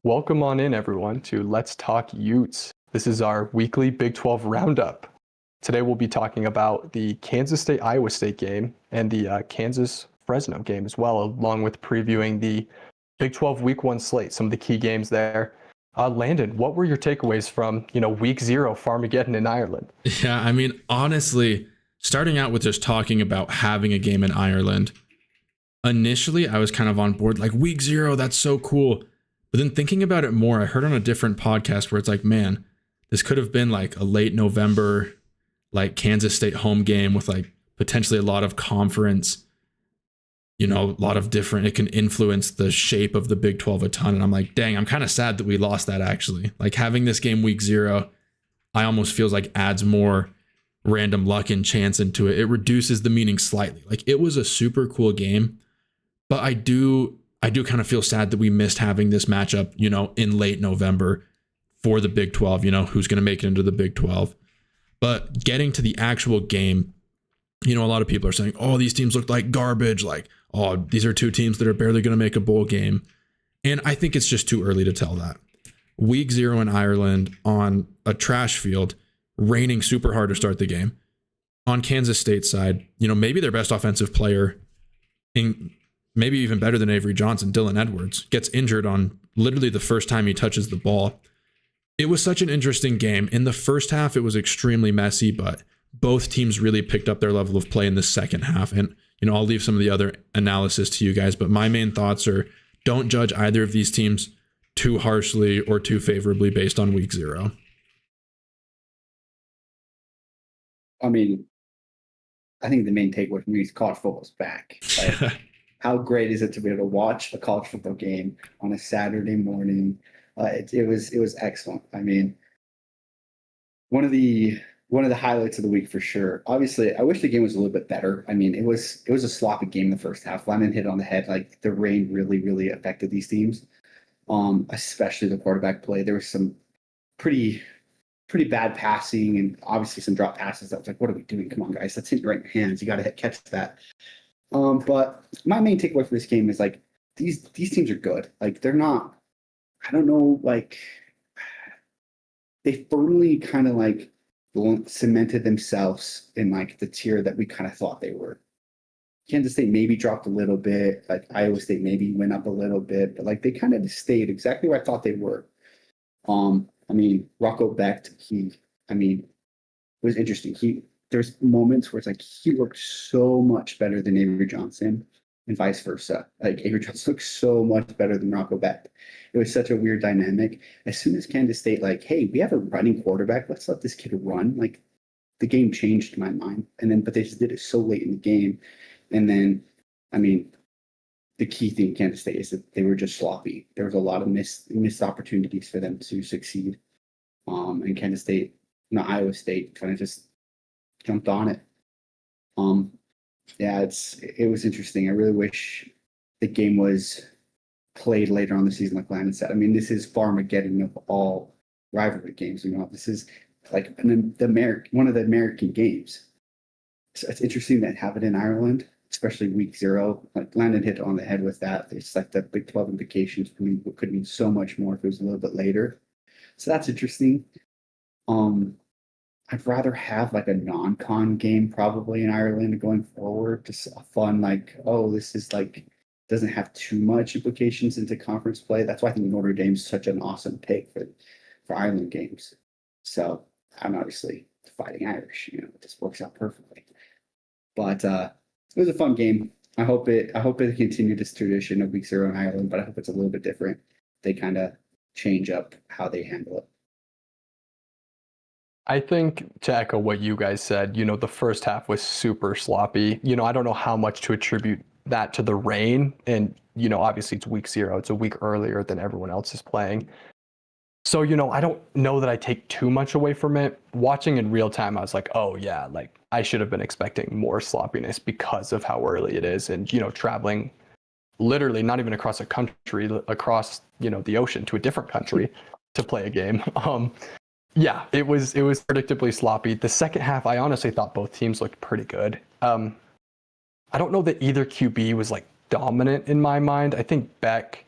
Welcome on in, everyone, to Let's Talk Utes. This is our weekly Big 12 Roundup. Today we'll be talking about the Kansas State-Iowa State game and the Kansas-Fresno game as well, along with previewing the Big 12 Week 1 slate, some of the key games there. Landon, what were your takeaways from, Week 0 Farmageddon in Ireland? Yeah, I mean, honestly, starting out with just talking about having a game in Ireland, initially I was kind of on board, like Week 0, that's so cool. But then thinking about it more, I heard on a different podcast where it's like, man, this could have been like a late November, like Kansas State home game with like potentially a lot of conference, a lot of different, it can influence the shape of the Big 12 a ton. And I'm like, dang, I'm kind of sad that we lost that actually. Like having this game Week 0, I almost feels like adds more random luck and chance into it. It reduces the meaning slightly. Like it was a super cool game, but I do kind of feel sad that we missed having this matchup, in late November for the Big 12, who's going to make it into the Big 12. But getting to the actual game, a lot of people are saying, oh, these teams look like garbage. Like, oh, these are two teams that are barely going to make a bowl game. And I think it's just too early to tell that. Week 0 in Ireland on a trash field, raining super hard to start the game. On Kansas State side, maybe their best offensive player maybe even better than Avery Johnson, Dylan Edwards, gets injured on literally the first time he touches the ball. It was such an interesting game. In the first half, it was extremely messy, but both teams really picked up their level of play in the second half. And, I'll leave some of the other analysis to you guys, but my main thoughts are don't judge either of these teams too harshly or too favorably based on Week 0. I mean, I think the main takeaway from me is college football's back. Like, how great is it to be able to watch a college football game on a Saturday morning? It was excellent. I mean, one of the highlights of the week for sure. Obviously, I wish the game was a little bit better. I mean, it was a sloppy game in the first half. Lyman hit on the head. Like the rain really, really affected these teams, especially the quarterback play. There was some pretty bad passing and obviously some drop passes. That was like, what are we doing? Come on, guys, that's hitting right in your hands. You got to catch that. But my main takeaway for this game is like these teams are good. Like they're not, I don't know, like they firmly kind of like cemented themselves in like the tier that we kind of thought they were. Kansas State maybe dropped a little bit, like Iowa State maybe went up a little bit, but like they kind of stayed exactly where I thought they were. I mean, Rocco Becht, it was interesting. There's moments where it's like he looked so much better than Avery Johnson and vice versa. Like Avery Johnson looked so much better than Rocco Becht. It was such a weird dynamic. As soon as Kansas State, like, hey, we have a running quarterback, let's let this kid run. Like the game changed in my mind. But they just did it so late in the game. And then, the key thing in Kansas State is that they were just sloppy. There was a lot of missed opportunities for them to succeed. And Kansas State, Iowa State kind of just jumped on it. It was interesting. I really wish the game was played later on the season, like Landon said. I mean, this is Farmageddon of all rivalry games. This is like one of the American games. So it's interesting to have it in Ireland, especially Week 0. Like Landon hit on the head with that. It's like the Big 12 implications could mean so much more if it was a little bit later. So that's interesting. I'd rather have like a non-con game probably in Ireland going forward. Just a fun, like, oh, this is like, doesn't have too much implications into conference play. That's why I think Notre Dame's such an awesome pick for Ireland games. So I'm obviously fighting Irish, it just works out perfectly. But it was a fun game. I hope it continue this tradition of Week 0 in Ireland, but I hope it's a little bit different. They kind of change up how they handle it. I think to echo what you guys said, the first half was super sloppy. I don't know how much to attribute that to the rain. And, obviously it's Week 0. It's a week earlier than everyone else is playing. So, I don't know that I take too much away from it. Watching in real time, I was like, oh yeah, like I should have been expecting more sloppiness because of how early it is. And, traveling literally not even across a country, across, the ocean to a different country to play a game. Yeah, it was predictably sloppy. The second half, I honestly thought both teams looked pretty good. I don't know that either QB was like dominant in my mind. I think Beck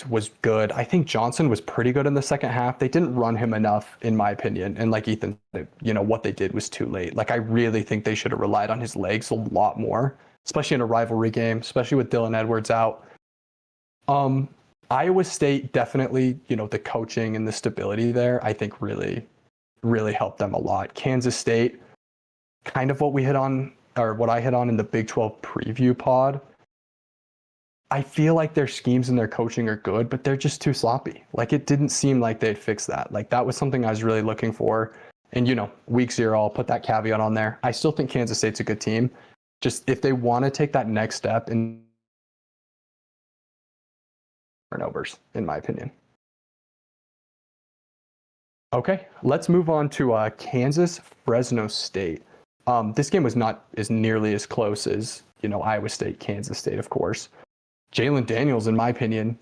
was good. I think Johnson was pretty good in the second half. They didn't run him enough, in my opinion. And like Ethan said, what they did was too late. Like I really think they should have relied on his legs a lot more, especially in a rivalry game, especially with Dylan Edwards out. Iowa State definitely, the coaching and the stability there, I think really, really helped them a lot. Kansas State, kind of what we hit on, or what I hit on in the Big 12 preview pod. I feel like their schemes and their coaching are good, but they're just too sloppy. Like it didn't seem like they'd fix that. Like that was something I was really looking for. And week 0, I'll put that caveat on there. I still think Kansas State's a good team. Just if they want to take that next step in turnovers, in my opinion. Okay, let's move on to Kansas Fresno State. This game was not as nearly as close as Iowa State, Kansas State, of course. Jalen Daniels, in my opinion,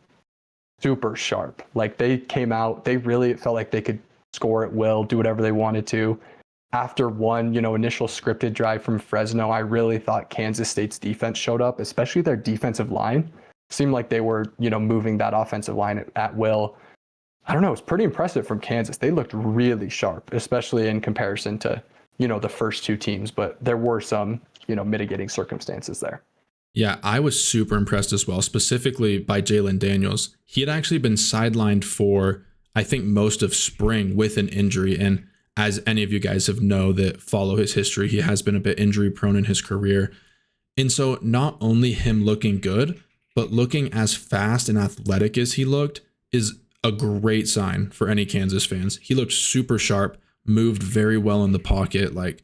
super sharp. Like they came out, it felt like they could score at will, do whatever they wanted to. After one, initial scripted drive from Fresno, I really thought Kansas State's defense showed up, especially their defensive line. Seemed like they were, moving that offensive line at will. I don't know, it's pretty impressive from Kansas. They looked really sharp, especially in comparison to, the first two teams, but there were some, mitigating circumstances there. Yeah, I was super impressed as well, specifically by Jalen Daniels. He had actually been sidelined for, I think, most of spring with an injury. And as any of you guys have that follow his history, he has been a bit injury prone in his career. And so not only him looking good, but looking as fast and athletic as he looked is a great sign for any Kansas fans. He looked super sharp, moved very well in the pocket. Like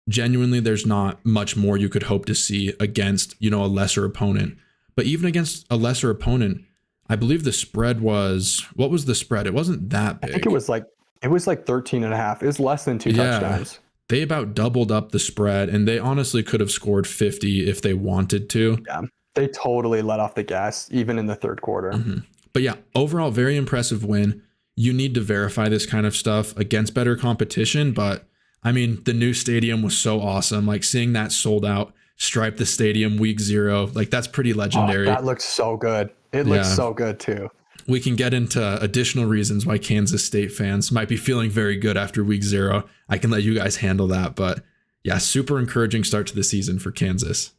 genuinely, there's not much more you could hope to see against, a lesser opponent. But even against a lesser opponent, I believe the spread was, what was the spread? It wasn't that big. I think it was like 13 and a half. It was less than 2 touchdowns. They about doubled up the spread, and they honestly could have scored 50 if they wanted to. Yeah, they totally let off the gas, even in the third quarter. Mm-hmm. But yeah, overall, very impressive win. You need to verify this kind of stuff against better competition. But I mean, the new stadium was so awesome. Like seeing that sold out, stripe the stadium week 0, like that's pretty legendary. That looks so good. It looks so good too. We can get into additional reasons why Kansas State fans might be feeling very good after week 0. I can let you guys handle that. But yeah, super encouraging start to the season for Kansas.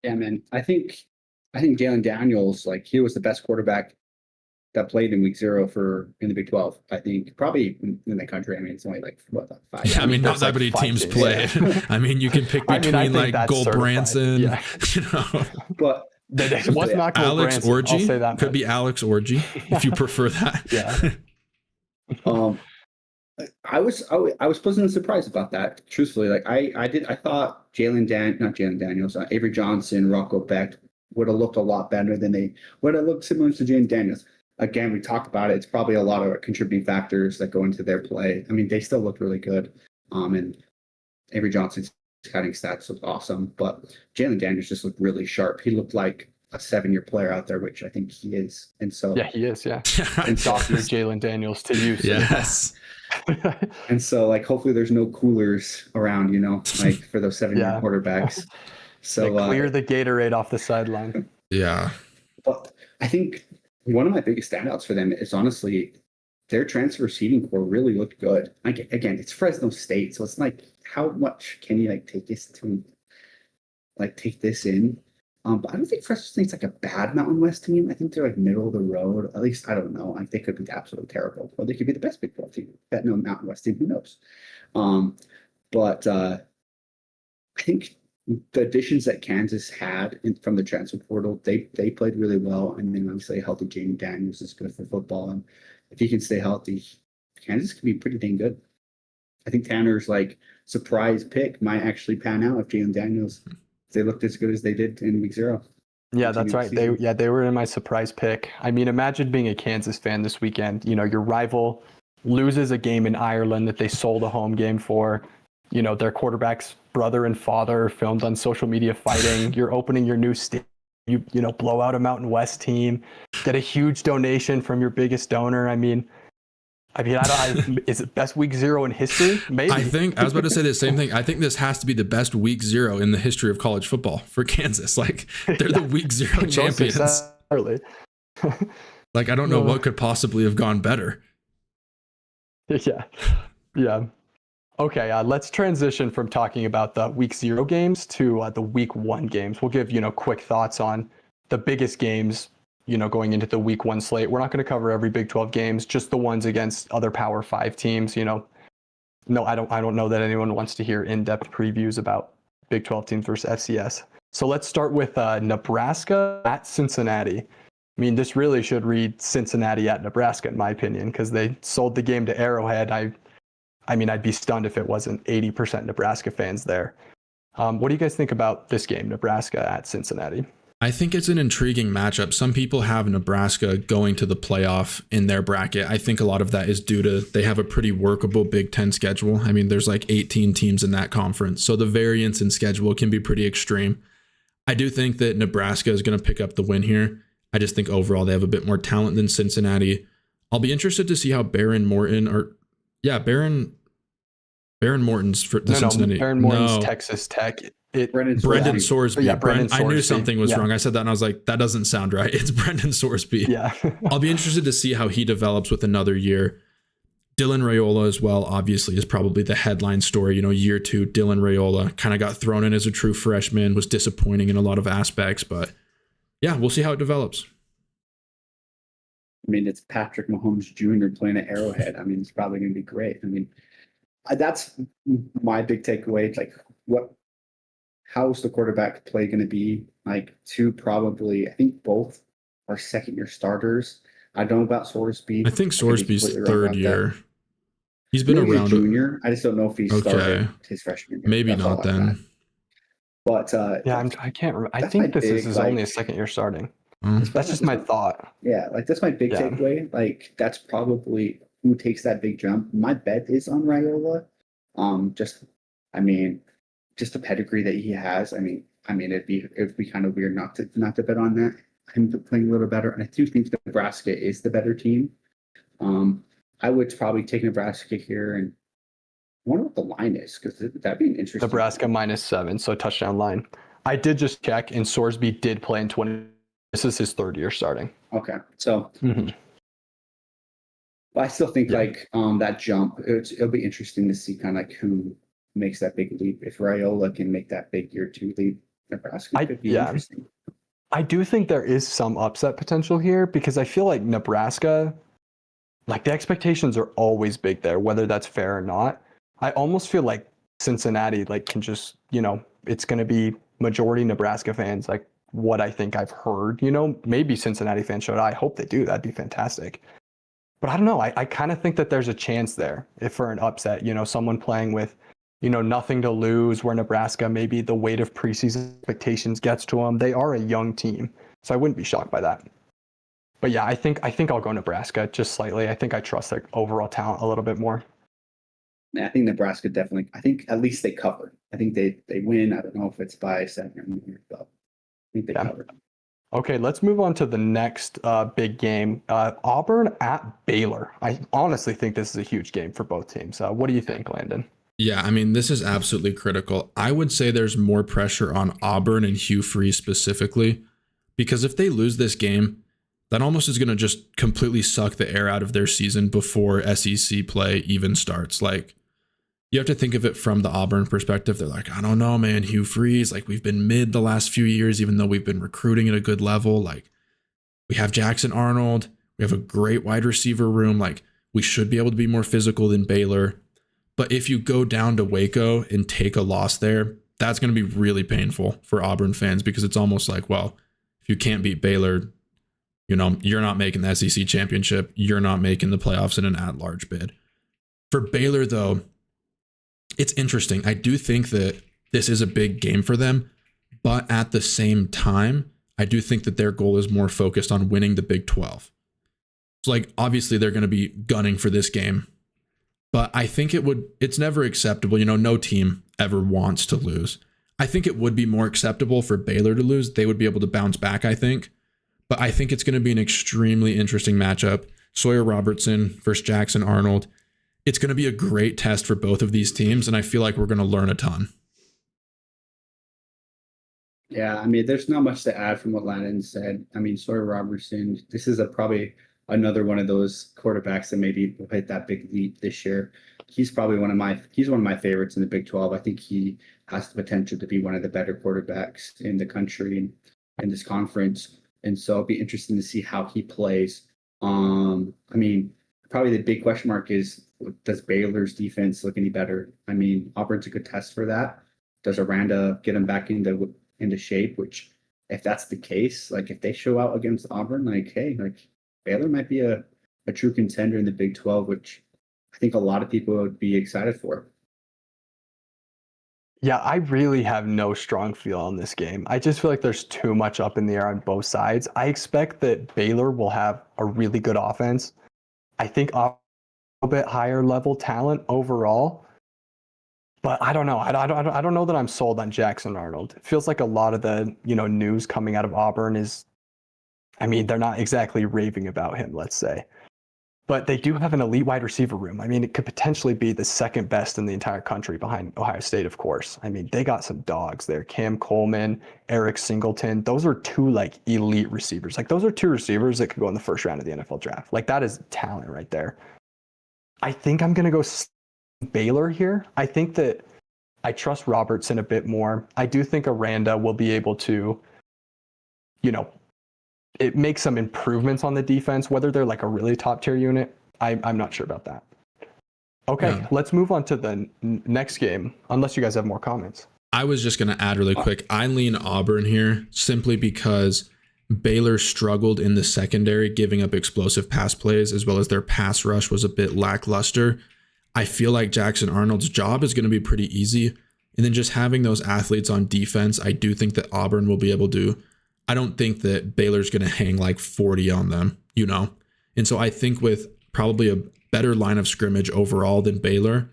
Yeah, man. I think Jalen Daniels, like he was the best quarterback that played in week 0 in the Big 12. I think probably in the country. I mean, it's only like 5. Yeah, I mean, not that many teams play. Yeah. I mean, you can pick between like Gold Branson, But it was not Gold Alex Branson, Orgy. I'll say that could be Alex Orgy if you prefer that. Yeah. I was pleasantly surprised about that. Truthfully, like I thought Jalen Daniels, Avery Johnson, Rocco Beck would have looked a lot better than they would have looked similar to Jalen Daniels. Again, we talked about it. It's probably a lot of contributing factors that go into their play. I mean, they still look really good. And Avery Johnson's scouting stats look awesome, but Jalen Daniels just looked really sharp. He looked like a 7-year player out there, which I think he is. And so yeah, he is. Yeah, and sophomore Jalen Daniels to you. So yes. And so, like, hopefully, there's no coolers around, like for those 7-year quarterbacks. So clear the Gatorade off the sideline. Yeah, but I think one of my biggest standouts for them is honestly their transfer receiving core really looked good. Like, again, it's Fresno State, so it's like, how much can you take this in? But I don't think Fresno State's like a bad Mountain West team. I think they're like middle of the road. At least I don't know. Like they could be absolutely terrible, or they could be the best Big 12 team. That no Mountain West team, who knows? But I think the additions that Kansas had from the transfer portal, they played really well. And then obviously a healthy Jalen Daniels is good for football. And if he can stay healthy, Kansas can be pretty dang good. I think Tanner's like surprise pick might actually pan out if Jalen Daniels. They looked as good as they did in week 0. Yeah, that's right. They were in my surprise pick. I mean, imagine being a Kansas fan this weekend. Your rival loses a game in Ireland that they sold a home game for. Their quarterback's brother and father filmed on social media fighting. You're opening your new stadium. You blow out a Mountain West team. Get a huge donation from your biggest donor. I mean, I mean, is it best week 0 in history? Maybe. I was about to say the same thing. I think this has to be the best week 0 in the history of college football for Kansas. Like, they're the week 0 champions. Like, I don't know what could possibly have gone better. Yeah. Yeah. Okay, let's transition from talking about the week 0 games to the week 1 games. We'll give, quick thoughts on the biggest games, going into the week 1 slate. We're not going to cover every Big 12 games, just the ones against other Power 5 teams. No, I don't know that anyone wants to hear in-depth previews about Big 12 teams versus FCS. So let's start with Nebraska at Cincinnati. I mean, this really should read Cincinnati at Nebraska, in my opinion, because they sold the game to Arrowhead. I mean, I'd be stunned if it wasn't 80% Nebraska fans there. What do you guys think about this game, Nebraska at Cincinnati? I think it's an intriguing matchup. Some people have Nebraska going to the playoff in their bracket. I think a lot of that is due to they have a pretty workable Big Ten schedule. I mean, there's like 18 teams in that conference, so the variance in schedule can be pretty extreme. I do think that Nebraska is going to pick up the win here. I just think overall they have a bit more talent than Cincinnati. I'll be interested to see how Baron Morton's for the Cincinnati. Baron Morton's Texas Tech. Brendan Sorsby. Yeah, I knew something was wrong. I said that and I was like, that doesn't sound right. It's Brendan Sorsby. Yeah. I'll be interested to see how he develops with another year. Dylan Raiola as well, obviously, is probably the headline story. Year 2, Dylan Raiola kind of got thrown in as a true freshman, was disappointing in a lot of aspects, but yeah, we'll see how it develops. I mean, it's Patrick Mahomes Jr. playing at Arrowhead. I mean, it's probably going to be great. I mean, that's my big takeaway. Like, how's the quarterback play going to be? Like, I think both are second-year starters. I don't know about Sorsby. I think Sorsby's third year. He's been maybe around. A junior. I just don't know if he started his freshman year. Maybe not then. But I can't remember. I think this is only a second year starting. That's just my thought. Yeah, like that's my big takeaway. Like that's probably who takes that big jump. My bet is on Raiola. Just the pedigree that he has. I mean, it'd be kind of weird not to bet on that. Him playing a little better, and I do think Nebraska is the better team. I would probably take Nebraska here, and I wonder what the line is because that'd be an interesting. Nebraska -7, so touchdown line. I did just check, and Sorsby did play in 20. This is his third year starting. Okay, so. But I still think that jump, it'll be interesting to see kind of like who makes that big leap. If Raiola can make that big year 2 leap, Nebraska could be interesting. I do think there is some upset potential here because I feel like Nebraska, like the expectations are always big there, whether that's fair or not. I almost feel like Cincinnati can just, it's going to be majority Nebraska fans, like what I think I've heard, maybe Cincinnati fans showed. I hope they do. That'd be fantastic. But I don't know. I kind of think that there's a chance there if for an upset, someone playing with, nothing to lose, where Nebraska, maybe the weight of preseason expectations gets to them. They are a young team, so I wouldn't be shocked by that. But yeah, I think I'll go Nebraska just slightly. I think I trust their overall talent a little bit more. Yeah, I think Nebraska definitely. I think at least they covered. I think they win. I don't know if it's by 7 or more, but I think they covered. Okay, let's move on to the next big game. Auburn at Baylor. I honestly think this is a huge game for both teams. What do you think, Landon? Yeah, this is absolutely critical. I would say there's more pressure on Auburn and Hugh Freeze specifically, because if they lose this game, that almost is going to just completely suck the air out of their season before SEC play even starts. Like, you have to think of it from the Auburn perspective. They're like, I don't know, man, Hugh Freeze, we've been mid the last few years, even though we've been recruiting at a good level. We have Jackson Arnold. We have a great wide receiver room. We should be able to be more physical than Baylor. But if you go down to Waco and take a loss there, that's going to be really painful for Auburn fans because it's almost like, well, if you can't beat Baylor, you're not making the SEC championship. You're not making the playoffs in an at-large bid. For Baylor, though, it's interesting. I do think that this is a big game for them, but at the same time, I do think that their goal is more focused on winning the Big 12. So obviously they're going to be gunning for this game, but I think it's never acceptable. No team ever wants to lose. I think it would be more acceptable for Baylor to lose. They would be able to bounce back, I think, but I think it's going to be an extremely interesting matchup. Sawyer Robertson versus Jackson Arnold. It's going to be a great test for both of these teams, and I feel like we're going to learn a ton. Yeah, I mean, there's not much to add from what Landon said. I mean, Sawyer Robertson, this is probably another one of those quarterbacks that maybe will hit that big leap this year. He's probably one of my favorites in the Big 12. I think he has the potential to be one of the better quarterbacks in the country and in this conference. And so it'll be interesting to see how he plays. I mean, probably the big question mark is, does Baylor's defense look any better? I mean, Auburn's a good test for that. Does Aranda get him back into shape? Which, if that's the case, like if they show out against Auburn, like, hey, like Baylor might be a true contender in the Big 12, which I think a lot of people would be excited for. Yeah, I really have no strong feel on this game. I just feel like there's too much up in the air on both sides. I expect that Baylor will have a really good offense. I think a little bit higher level talent overall, but I don't know. I don't know that I'm sold on Jackson Arnold. It feels like a lot of the news coming out of Auburn is, I mean, they're not exactly raving about him, let's say. But they do have an elite wide receiver room. I mean, it could potentially be the second best in the entire country behind Ohio State, of course. I mean, they got some dogs there. Cam Coleman, Eric Singleton. Those are two like elite receivers. Like those are two receivers that could go in the first round of the NFL draft. Like that is talent right there. I think I'm going to go Baylor here. I think that I trust Robertson a bit more. I do think Aranda will be able to, it makes some improvements on the defense. Whether they're like a really top tier unit, I'm not sure about that. Okay, Yeah. Let's move on to the next game, unless you guys have more comments. I was just going to add really quick. I lean Auburn here simply because Baylor struggled in the secondary, giving up explosive pass plays, as well as their pass rush was a bit lackluster. I feel like Jackson Arnold's job is going to be pretty easy. And then just having those athletes on defense, I do think that Auburn will be able to. I don't think that Baylor's going to hang like 40 on them, And so I think with probably a better line of scrimmage overall than Baylor,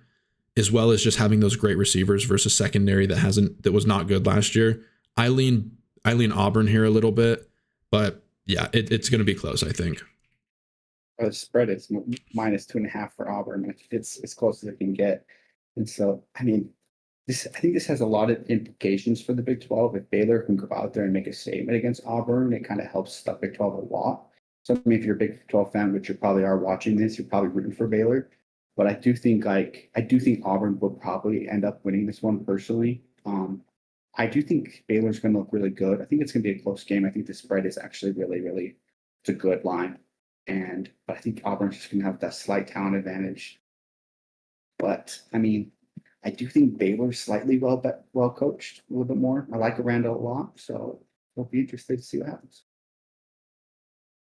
as well as just having those great receivers versus secondary that was not good last year, I lean Auburn here a little bit, but yeah, it's going to be close, I think. The spread is -2.5 for Auburn. It's as close as it can get. And so, I mean, I think this has a lot of implications for the Big 12. If Baylor can go out there and make a statement against Auburn, it kind of helps the Big 12 a lot. So, I mean, if you're a Big 12 fan, which you probably are watching this, you're probably rooting for Baylor. But I do think Auburn will probably end up winning this one personally. I do think Baylor's going to look really good. I think it's going to be a close game. I think the spread is actually really, really, it's a good line. But I think Auburn's just going to have that slight talent advantage. But I mean, I do think Baylor's slightly well coached a little bit more. I like Aranda a lot, so we'll be interested to see what happens.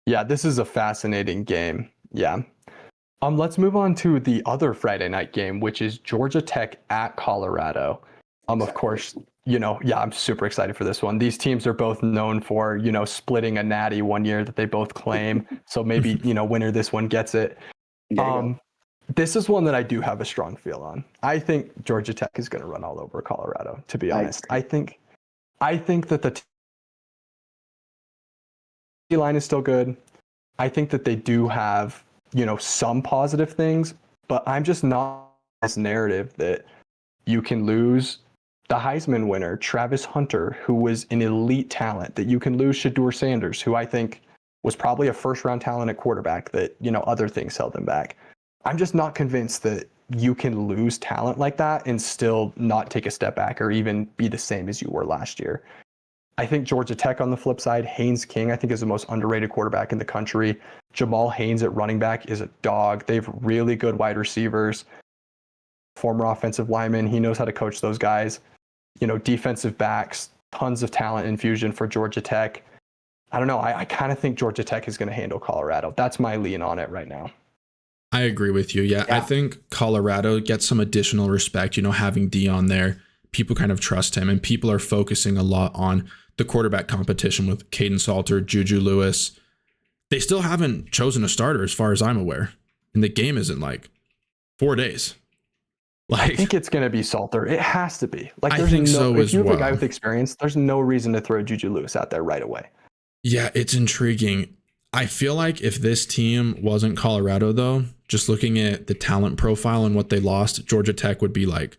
Yeah, this is a fascinating game. Yeah. Let's move on to the other Friday night game, which is Georgia Tech at Colorado. Of course, I'm super excited for this one. These teams are both known for, splitting a natty one year that they both claim. So maybe, winner this one gets it. This is one that I do have a strong feel on. I think Georgia Tech is going to run all over Colorado, to be honest. I think that the line is still good. I think that they do have, some positive things, but I'm just not this narrative that you can lose the Heisman winner, Travis Hunter, who was an elite talent, that you can lose Shedeur Sanders, who I think was probably a first round talent at quarterback that, other things held him back. I'm just not convinced that you can lose talent like that and still not take a step back or even be the same as you were last year. I think Georgia Tech on the flip side, Haynes King, I think is the most underrated quarterback in the country. Jamal Haynes at running back is a dog. They have really good wide receivers. Former offensive lineman, he knows how to coach those guys. Defensive backs, tons of talent infusion for Georgia Tech. I don't know. I kind of think Georgia Tech is going to handle Colorado. That's my lean on it right now. I agree with you. Yeah, I think Colorado gets some additional respect, having Dion there. People kind of trust him, and people are focusing a lot on the quarterback competition with Caden Salter, Juju Lewis. They still haven't chosen a starter as far as I'm aware. And the game is in like 4 days. I think it's going to be Salter. It has to be. Like, I think so if as you have well. a guy with experience, there's no reason to throw Juju Lewis out there right away. Yeah, it's intriguing. I feel like if this team wasn't Colorado, though, just looking at the talent profile and what they lost, Georgia Tech would be like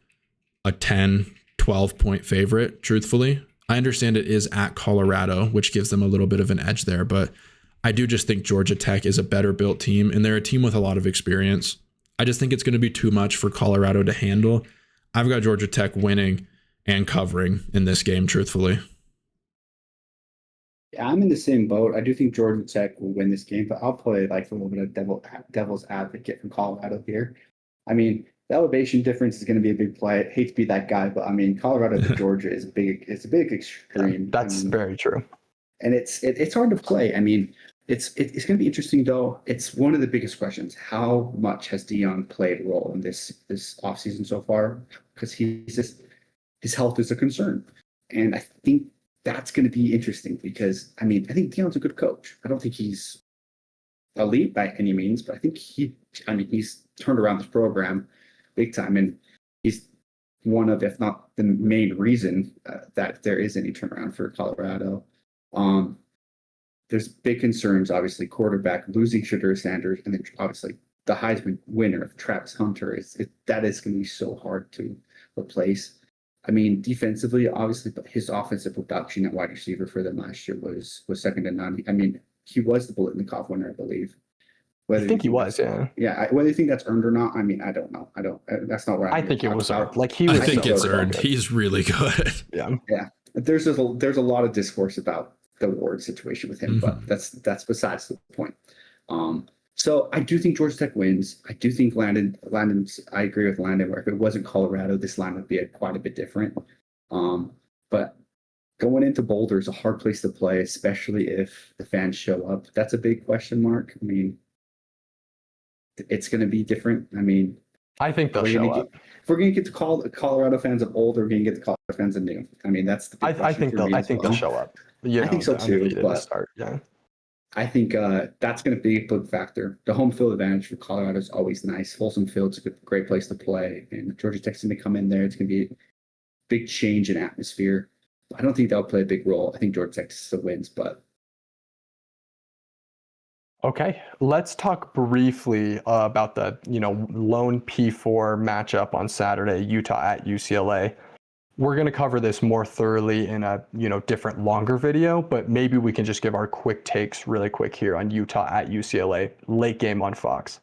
a 10, 12 point favorite, truthfully. I understand it is at Colorado, which gives them a little bit of an edge there, but I do just think Georgia Tech is a better built team, and they're a team with a lot of experience. I just think it's going to be too much for Colorado to handle. I've got Georgia Tech winning and covering in this game, truthfully. Yeah, I'm in the same boat. I do think Georgia Tech will win this game, but I'll play like a little bit of devil's advocate from Colorado here. I mean, the elevation difference is going to be a big play. I hate to be that guy, but I mean, Colorado to Georgia is it's a big extreme. Yeah, that's very true. And it's hard to play. I mean, it's going to be interesting though. It's one of the biggest questions. How much has Dion played a role in this offseason so far? Because his health is a concern, and I think that's going to be interesting because I mean, I think Dion's a good coach. I don't think he's elite by any means, but I think he's turned around this program big time, and he's one of, if not the main reason that there is any turnaround for Colorado. There's big concerns, obviously, quarterback losing Shadur Sanders, and then obviously the Heisman winner of Travis Hunter that is going to be so hard to replace. I mean, defensively, obviously, but his offensive production at wide receiver for them last year was second to none. I mean, he was the Biletnikoff winner, I believe. I think he was, yeah. Yeah, whether you think that's earned or not, I mean, I don't know. That's not where I think it was about. like he was. I think so it's earned. good. He's really good. Yeah. Yeah. There's a lot of discourse about the Ward situation with him, but that's besides the point. So I do think Georgia Tech wins. I do think Landon's. I agree with Landon. Where if it wasn't Colorado, this line would be quite a bit different. But going into Boulder is a hard place to play, especially if the fans show up. That's a big question mark. I mean, it's going to be different. I mean, I think they'll show up. If we're going to get to call the Colorado fans of old, we're going to get the Colorado fans of new. I mean, that's the big I think they'll show up. I think so too. But start. Yeah. I think that's going to be a big factor. The home field advantage for Colorado is always nice. Folsom Field's a great place to play, and Georgia Tech's going to come in there. It's going to be a big change in atmosphere. I don't think that'll play a big role. I think Georgia Tech still wins, but. Okay, let's talk briefly about the lone P4 matchup on Saturday, Utah at UCLA. We're going to cover this more thoroughly in a different longer video, but maybe we can just give our quick takes really quick here on Utah at UCLA, late game on Fox.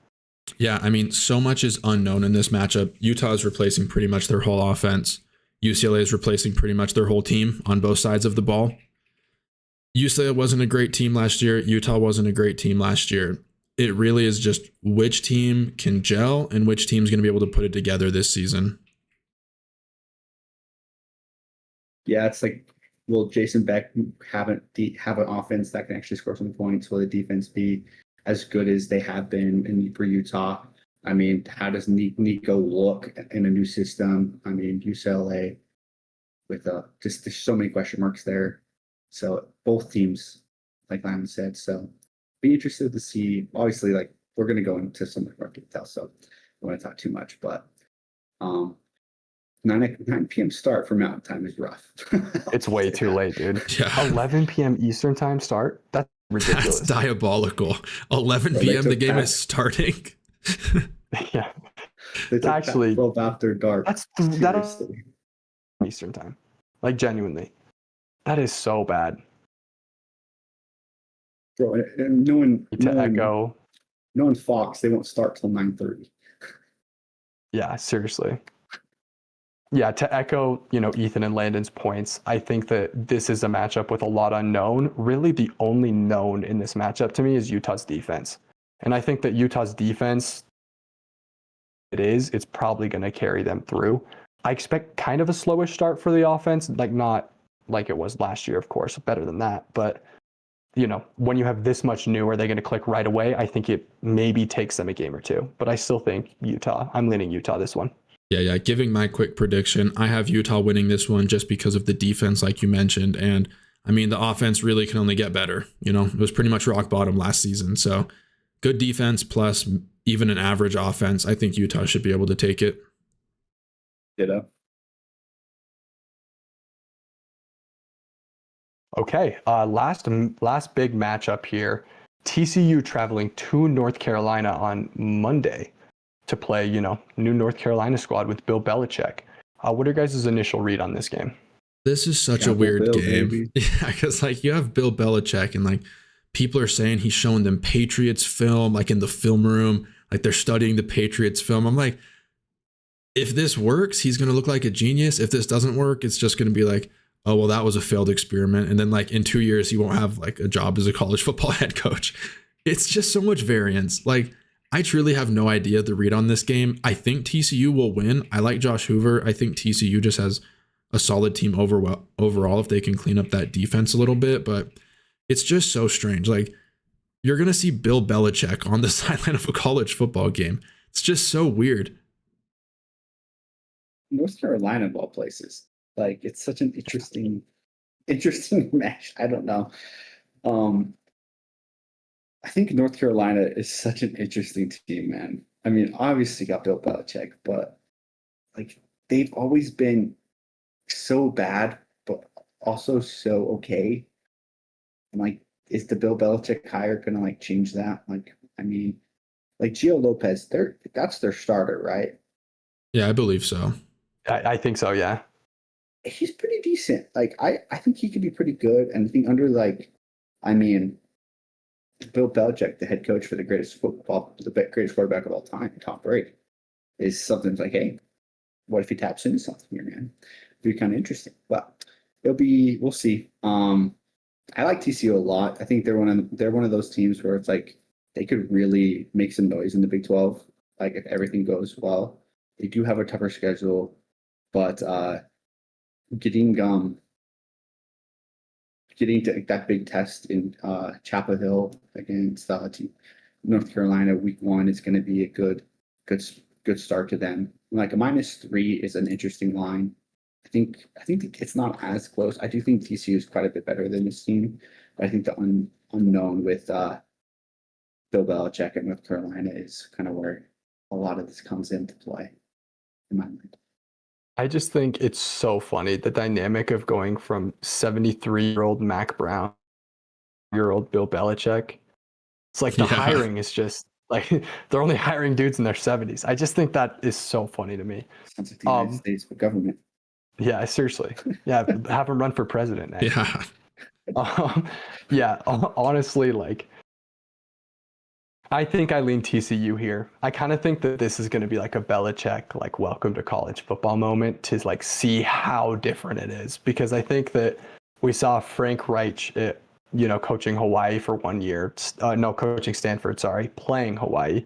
Yeah, I mean, so much is unknown in this matchup. Utah is replacing pretty much their whole offense. UCLA is replacing pretty much their whole team on both sides of the ball. UCLA wasn't a great team last year. Utah wasn't a great team last year. It really is just which team can gel and which team's going to be able to put it together this season. Yeah, it's like, will Jason Beck have an offense that can actually score some points? Will the defense be as good as they have been for Utah? I mean, how does Nico look in a new system? I mean, UCLA with just there's so many question marks there. So both teams, like Lyman said, so be interested to see. Obviously, like we're going to go into some more details, so I don't want to talk too much, but 9 p.m. start for Mountain Time is rough. It's way too late, dude. Yeah. 11 p.m. Eastern Time start? That's ridiculous. That's diabolical. 11 p.m. the game is starting. Yeah. It's actually 12 after dark. That's Eastern Time. Like genuinely. That is so bad. Bro, and knowing Fox, they won't start till 9:30. Yeah, seriously. Yeah, to echo, Ethan and Landon's points, I think that this is a matchup with a lot unknown. Really, the only known in this matchup to me is Utah's defense. And I think that Utah's defense, it's probably going to carry them through. I expect kind of a slowish start for the offense, like not like it was last year, of course, better than that. But, when you have this much new, are they going to click right away? I think it maybe takes them a game or two. But I still think Utah. I'm leaning Utah this one. Yeah. Giving my quick prediction, I have Utah winning this one just because of the defense, like you mentioned. And I mean, the offense really can only get better. It was pretty much rock bottom last season. So good defense plus even an average offense. I think Utah should be able to take it. Ditto. Okay, last big matchup here. TCU traveling to North Carolina on Monday to play, you know, new North Carolina squad with Bill Belichick. What are your guys' initial read on this game? This is such a Apple weird Bill, game. baby. Yeah, because like you have Bill Belichick and like people are saying he's showing them Patriots film, like in the film room, like they're studying the Patriots film. I'm like, if this works, he's going to look like a genius. If this doesn't work, it's just going to be like, oh, well, that was a failed experiment. And then like in 2 years, he won't have like a job as a college football head coach. It's just so much variance. Like I truly have no idea the read on this game. I think TCU will win. I like Josh Hoover. I think TCU just has a solid team overall if they can clean up that defense a little bit. But it's just so strange. Like you're going to see Bill Belichick on the sideline of a college football game. It's just so weird. North Carolina of all places. Like it's such an interesting match. I don't know. I think North Carolina is such an interesting team, man. I mean, obviously got Bill Belichick, but like they've always been so bad, but also so okay. And like, is the Bill Belichick hire gonna like change that? Like, I mean, like Gio Lopez, that's their starter, right? Yeah, I believe so. I think so, yeah. He's pretty decent. Like, I think he could be pretty good. And I think under like, I mean, Bill Belichick, the head coach for the greatest quarterback of all time, Tom Brady, is something like, hey, what if he taps into something here, man? It'd be kind of interesting. But we'll see. I like TCU a lot. I think they're one of those teams where it's like they could really make some noise in the Big 12. Like if everything goes well, they do have a tougher schedule, but getting to that big test in Chapel Hill against North Carolina week 1 is going to be a good start to them. Like a -3 is an interesting line. I think it's not as close. I do think TCU is quite a bit better than this team, but I think the unknown with Bill Belichick at North Carolina is kind of where a lot of this comes into play, in my mind. I just think it's so funny, the dynamic of going from 73-year-old Mac Brown, year old Bill Belichick. It's like the Yeah. hiring is just like they're only hiring dudes in their 70s. I just think that is so funny to me. Sounds like the United States government. Yeah, seriously. Yeah, have him run for president next. Yeah. Yeah, honestly, like I think I lean TCU here. I kind of think that this is going to be like a Belichick, like welcome to college football moment to like see how different it is. Because I think that we saw Frank Reich, coaching Hawaii for 1 year. Coaching Stanford, sorry, playing Hawaii.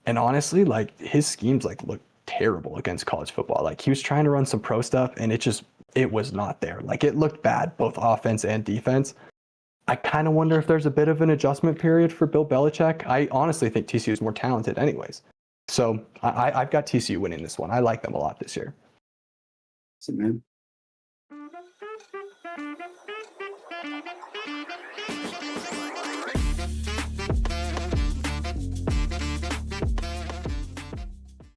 And honestly, like his schemes like look terrible against college football. Like he was trying to run some pro stuff and it was not there. Like it looked bad, both offense and defense. I kind of wonder if there's a bit of an adjustment period for Bill Belichick. I honestly think TCU is more talented anyways. So I've got TCU winning this one. I like them a lot this year. So, man,